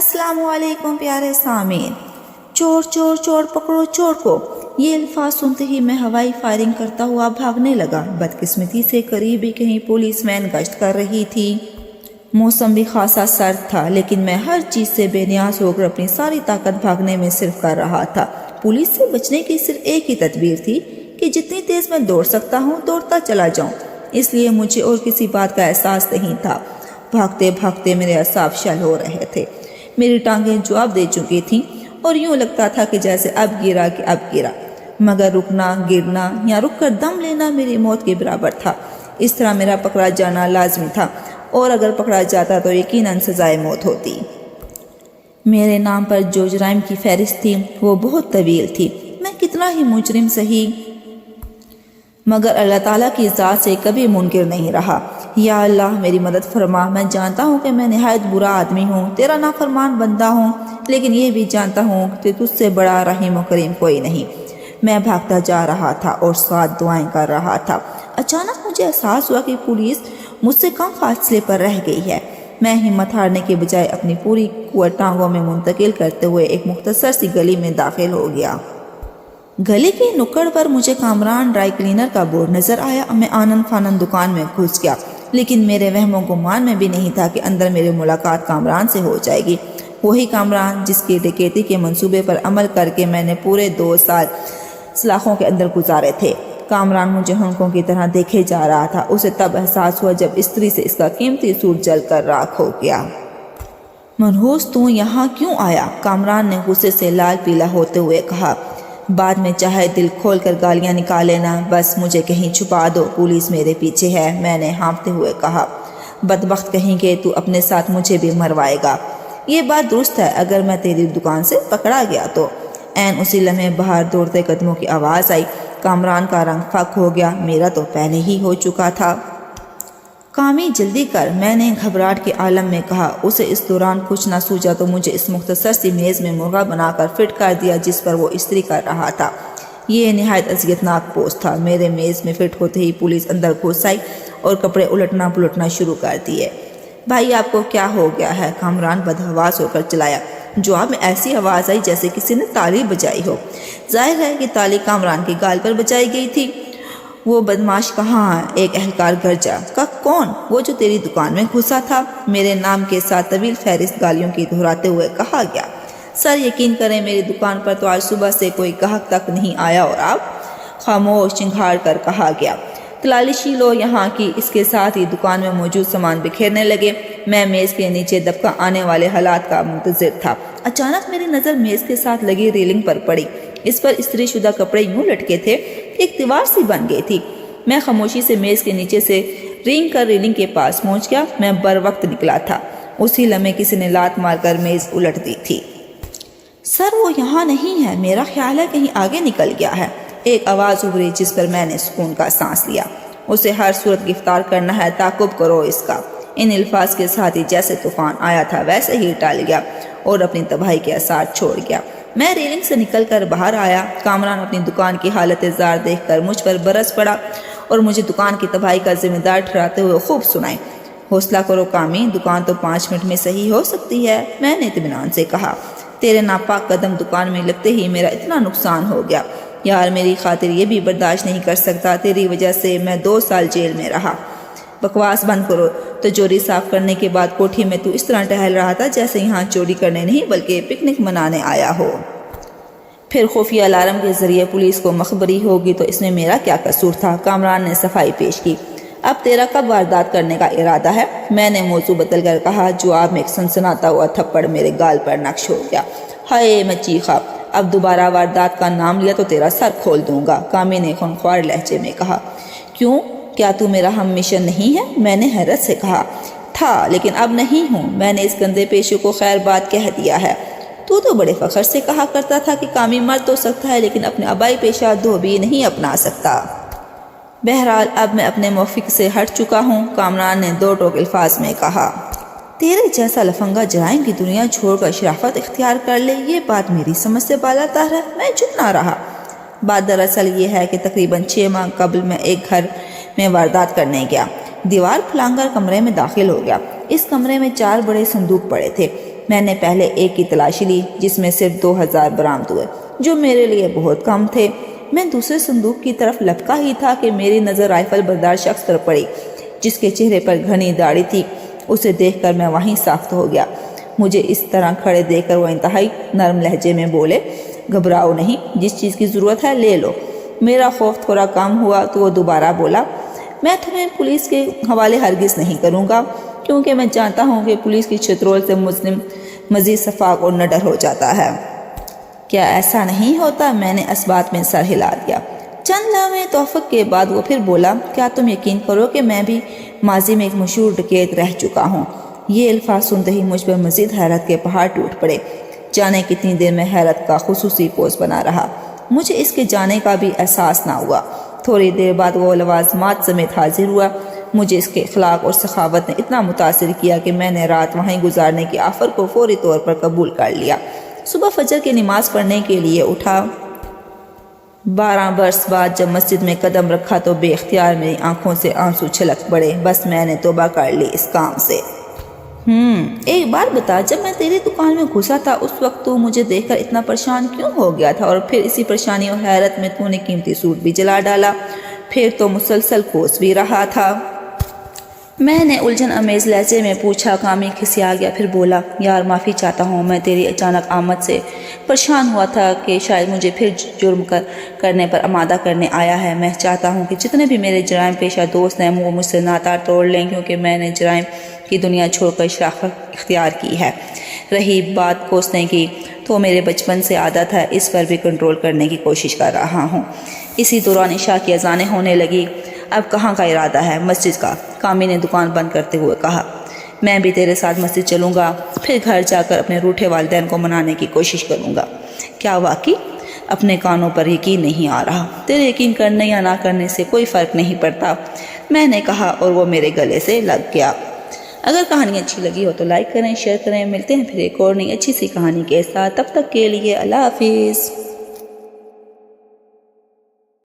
السلام علیکم پیارے سامعین۔ چور چور چور پکڑو چور کو، یہ الفاظ سنتے ہی میں ہوائی فائرنگ کرتا ہوا بھاگنے لگا۔ بدقسمتی سے قریب ہی کہیں پولیس وین گشت کر رہی تھی۔ موسم بھی خاصا سرد تھا، لیکن میں ہر چیز سے بے نیاز ہو کر اپنی ساری طاقت بھاگنے میں صرف کر رہا تھا۔ پولیس سے بچنے کی صرف ایک ہی تدبیر تھی کہ جتنی تیز میں دوڑ سکتا ہوں دوڑتا چلا جاؤں، اس لیے مجھے اور کسی بات کا احساس نہیں تھا۔ بھاگتے بھاگتے میرے اعصاب شل ہو رہے تھے، میری ٹانگیں جواب دے چکی تھیں اور یوں لگتا تھا کہ جیسے اب گرا کہ اب گرا، مگر رکنا، گرنا یا رک کر دم لینا میری موت کے برابر تھا۔ اس طرح میرا پکڑا جانا لازمی تھا، اور اگر پکڑا جاتا تو یقیناً سزائے موت ہوتی۔ میرے نام پر جو جرائم کی فہرست تھی وہ بہت طویل تھی۔ میں کتنا ہی مجرم سہی، مگر اللہ تعالیٰ کی ذات سے کبھی منکر نہیں رہا۔ یا اللہ میری مدد فرما، میں جانتا ہوں کہ میں نہایت برا آدمی ہوں، تیرا نافرمان بندہ ہوں، لیکن یہ بھی جانتا ہوں کہ تجھ سے بڑا رحیم و کریم کوئی نہیں۔ میں بھاگتا جا رہا تھا اور ساتھ دعائیں کر رہا تھا۔ اچانک مجھے احساس ہوا کہ پولیس مجھ سے کم فاصلے پر رہ گئی ہے۔ میں ہمت ہارنے کے بجائے اپنی پوری قوت ٹانگوں میں منتقل کرتے ہوئے ایک مختصر سی گلی میں داخل ہو گیا۔ گلی کی نکڑ پر مجھے کامران ڈرائی کلینر کا بورڈ نظر آیا۔ میں آنن فانن دکان میں گھس گیا، لیکن میرے وہم و گمان میں بھی نہیں تھا کہ اندر میری ملاقات کامران سے ہو جائے گی، وہی کامران جس کی ڈکیتی کے منصوبے پر عمل کر کے میں نے پورے 2 سال سلاخوں کے اندر گزارے تھے۔ کامران مجھے ہنکوں کی طرح دیکھے جا رہا تھا۔ اسے تب احساس ہوا جب استری سے اس کا قیمتی سوٹ جل کر راکھ ہو گیا۔ منحوس تو یہاں کیوں آیا؟ کامران نے غصے سے لال پیلا ہوتے ہوئے کہا۔ بعد میں چاہے دل کھول کر گالیاں نکالے نا، بس مجھے کہیں چھپا دو، پولیس میرے پیچھے ہے، میں نے ہانپتے ہوئے کہا۔ بدبخت کہیں گے تو اپنے ساتھ مجھے بھی مروائے گا۔ یہ بات درست ہے، اگر میں تیری دکان سے پکڑا گیا تو۔ عین اسی لمحے باہر دوڑتے قدموں کی آواز آئی۔ کامران کا رنگ فک ہو گیا، میرا تو پہلے ہی ہو چکا تھا۔ کامی جلدی کر، میں نے گھبراہٹ کے عالم میں کہا۔ اسے اس دوران کچھ نہ سوچا تو مجھے اس مختصر سی میز میں مرغا بنا کر فٹ کر دیا جس پر وہ استری کر رہا تھا۔ یہ نہایت اذیتناک پوسٹ تھا۔ میرے میز میں فٹ ہوتے ہی پولیس اندر گھس آئی اور کپڑے الٹنا پلٹنا شروع کر دیے۔ بھائی آپ کو کیا ہو گیا ہے؟ کامران بدحواس ہو کر چلایا۔ جواب میں ایسی آواز آئی جیسے کسی نے تالی بجائی ہو۔ ظاہر ہے کہ تالی کامران کی گال پر بجائی گئی تھی۔ وہ بدماش کہاں ہے؟ ایک اہلکار گرجا۔ کا کون؟ وہ جو تیری دکان میں گھسا تھا، میرے نام کے ساتھ طویل فہرست گالیوں کی دہراتے ہوئے کہا گیا۔ سر یقین کریں میری دکان پر تو آج صبح سے کوئی گاہک تک نہیں آیا، اور آپ؟ خاموش چنگھاڑ کر کہا گیا۔ تلاشی لو یہاں کی۔ اس کے ساتھ ہی دکان میں موجود سامان بکھیرنے لگے۔ میں میز کے نیچے دبکا آنے والے حالات کا منتظر تھا۔ اچانک میری نظر میز کے ساتھ لگی ریلنگ پر پڑی۔ اس پر استری شدہ کپڑے یوں لٹکے تھے، ایک دیوار سی بن گئی تھی۔ میں خاموشی سے میز کے نیچے سے رینگ کر ریلنگ کے پاس پہنچ گیا۔ میں بر وقت نکلا تھا۔ اسی لمحے کسی نے لات مار کر میز الٹ دی تھی۔ سر وہ یہاں نہیں ہے، میرا خیال ہے کہیں آگے نکل گیا ہے۔ ایک آواز ابھری جس پر میں نے سکون کا سانس لیا۔ اسے ہر صورت گرفتار کرنا ہے، تعاقب کرو اس کا۔ ان الفاظ کے ساتھ ہی جیسے طوفان آیا تھا ویسے ہی ٹال گیا اور اپنی تباہی کے آثار چھوڑ گیا۔ میں ریلنگ سے نکل کر باہر آیا۔ کامران اپنی دکان کی حالت زار دیکھ کر مجھ پر برس پڑا اور مجھے دکان کی تباہی کا ذمہ دار ٹھہراتے ہوئے خوب سنائے۔ حوصلہ کرو کامی، دکان تو 5 منٹ میں صحیح ہو سکتی ہے، میں نے اطمینان سے کہا۔ تیرے ناپاک قدم دکان میں لگتے ہی میرا اتنا نقصان ہو گیا، یار میری خاطر یہ بھی برداشت نہیں کر سکتا۔ تیری وجہ سے میں 2 سال جیل میں رہا۔ بکواس بند کرو۔ تجوری صاف کرنے کے بعد کوٹھی میں تو اس طرح ٹہل رہا تھا جیسے یہاں چوری کرنے نہیں بلکہ پکنک منانے آیا ہو۔ پھر خفیہ الارم کے ذریعے پولیس کو مخبری ہوگی تو اس میں میرا کیا قصور تھا؟ کامران نے صفائی پیش کی۔ اب تیرا کب واردات کرنے کا ارادہ ہے؟ میں نے موضوع بدل کر کہا۔ جواب میں ایک سنسناتا ہوا تھپڑ میرے گال پر نقش ہو گیا۔ ہائے میں چیخا۔ اب دوبارہ واردات کا نام لیا تو تیرا سر کھول دوں گا، کامی نے خونخوار لہجے میں کہا۔ کیوں؟ کیا تو میرا ہم مشن نہیں ہے؟ میں نے حیرت سے کہا۔ تھا لیکن اب نہیں ہوں۔ میں نے اس گندے پیشے کو خیر بات کہہ دیا ہے۔ تو بڑے فخر سے کہا کرتا تھا کہ کامی مر تو سکتا ہے لیکن اپنے آبائی پیشہ دھوبی نہیں اپنا سکتا۔ بہرحال اب میں اپنے موافق سے ہٹ چکا ہوں، کامران نے 2 ٹوک الفاظ میں کہا۔ تیرے جیسا لفنگا جرائم کی دنیا چھوڑ کر شرافت اختیار کر لے، یہ بات میری سمجھ سے بالاتر ہے۔ میں چپ نہ رہا۔ بات دراصل یہ ہے کہ تقریباً 6 ماہ قبل میں ایک گھر میں واردات کرنے گیا۔ دیوار پھلانگ کر کمرے میں داخل ہو گیا۔ اس کمرے میں 4 بڑے صندوق پڑے تھے۔ میں نے پہلے ایک کی تلاشی لی جس میں صرف 2000 برآمد ہوئے، جو میرے لیے بہت کم تھے۔ میں دوسرے صندوق کی طرف لپکا ہی تھا کہ میری نظر رائفل بردار شخص پر پڑی جس کے چہرے پر گھنی داڑھی تھی۔ اسے دیکھ کر میں وہیں ساخت ہو گیا۔ مجھے اس طرح کھڑے دیکھ کر وہ انتہائی نرم لہجے میں بولے، گھبراؤ نہیں، جس چیز کی ضرورت ہے لے لو۔ میرا خوف تھوڑا کم ہوا تو وہ دوبارہ بولا، میں تمہیں پولیس کے حوالے ہرگز نہیں کروں گا، کیونکہ میں جانتا ہوں کہ پولیس کی چترول سے مظلم مزید شفاق اور نڈر ہو جاتا ہے۔ کیا ایسا نہیں ہوتا؟ میں نے اس بات میں سر ہلا دیا۔ چند لمحے توفق کے بعد وہ پھر بولا، کیا تم یقین کرو کہ میں بھی ماضی میں ایک مشہور ڈکیت رہ چکا ہوں؟ یہ الفاظ سنتے ہی مجھ پر مزید حیرت کے پہاڑ ٹوٹ پڑے۔ جانے کتنی دیر میں حیرت کا خصوصی پوز بنا رہا، مجھے اس کے جانے کا بھی احساس نہ ہوا۔ تھوڑی دیر بعد وہ لوازمات سمیت حاضر ہوا۔ مجھے اس کے اخلاق اور سخاوت نے اتنا متاثر کیا کہ میں نے رات وہیں گزارنے کی آفر کو فوری طور پر قبول کر لیا۔ صبح فجر کی نماز پڑھنے کے لیے اٹھا۔ 12 برس بعد جب مسجد میں قدم رکھا تو بے اختیار میری آنکھوں سے آنسو چھلک پڑے۔ بس میں نے توبہ کر لی اس کام سے۔ ایک بار بتا، جب میں تیری دکان میں گھسا تھا اس وقت تو مجھے دیکھ کر اتنا پریشان کیوں ہو گیا تھا؟ اور پھر اسی پریشانی اور حیرت میں تو نے قیمتی سوٹ بھی جلا ڈالا، پھر تو مسلسل کوس بھی رہا تھا۔ میں نے الجھن امیز لہجے میں پوچھا۔ کامی کھسیا گیا، پھر بولا، یار معافی چاہتا ہوں، میں تیری اچانک آمد سے پریشان ہوا تھا کہ شاید مجھے پھر جرم کرنے پر آمادہ کرنے آیا ہے۔ میں چاہتا ہوں کہ جتنے بھی میرے جرائم پیشہ دوست ہیں وہ مجھ سے ناتا توڑ لیں، کیونکہ میں نے جرائم کی دنیا چھوڑ کر شرافت اختیار کی ہے۔ رہی بات کوسنے کی تو میرے بچپن سے عادت ہے، اس پر بھی کنٹرول کرنے کی کوشش کر رہا ہوں۔ اسی دوران عشاء کی اذانیں ہونے لگی۔ اب کہاں کا ارادہ ہے؟ مسجد کا، کامی نے دکان بند کرتے ہوئے کہا۔ میں بھی تیرے ساتھ مسجد چلوں گا، پھر گھر جا کر اپنے روٹھے والدین کو منانے کی کوشش کروں گا۔ کیا واقعی؟ اپنے کانوں پر یقین نہیں آ رہا۔ تیرے یقین کرنے یا نہ کرنے سے کوئی فرق نہیں پڑتا، میں نے کہا، اور وہ میرے گلے سے لگ گیا۔ اگر کہانی اچھی لگی ہو تو لائک کریں، شیئر کریں۔ ملتے ہیں پھر ایک اور نئی اچھی سی کہانی کے ساتھ، تب تک کے لیے اللہ حافظ۔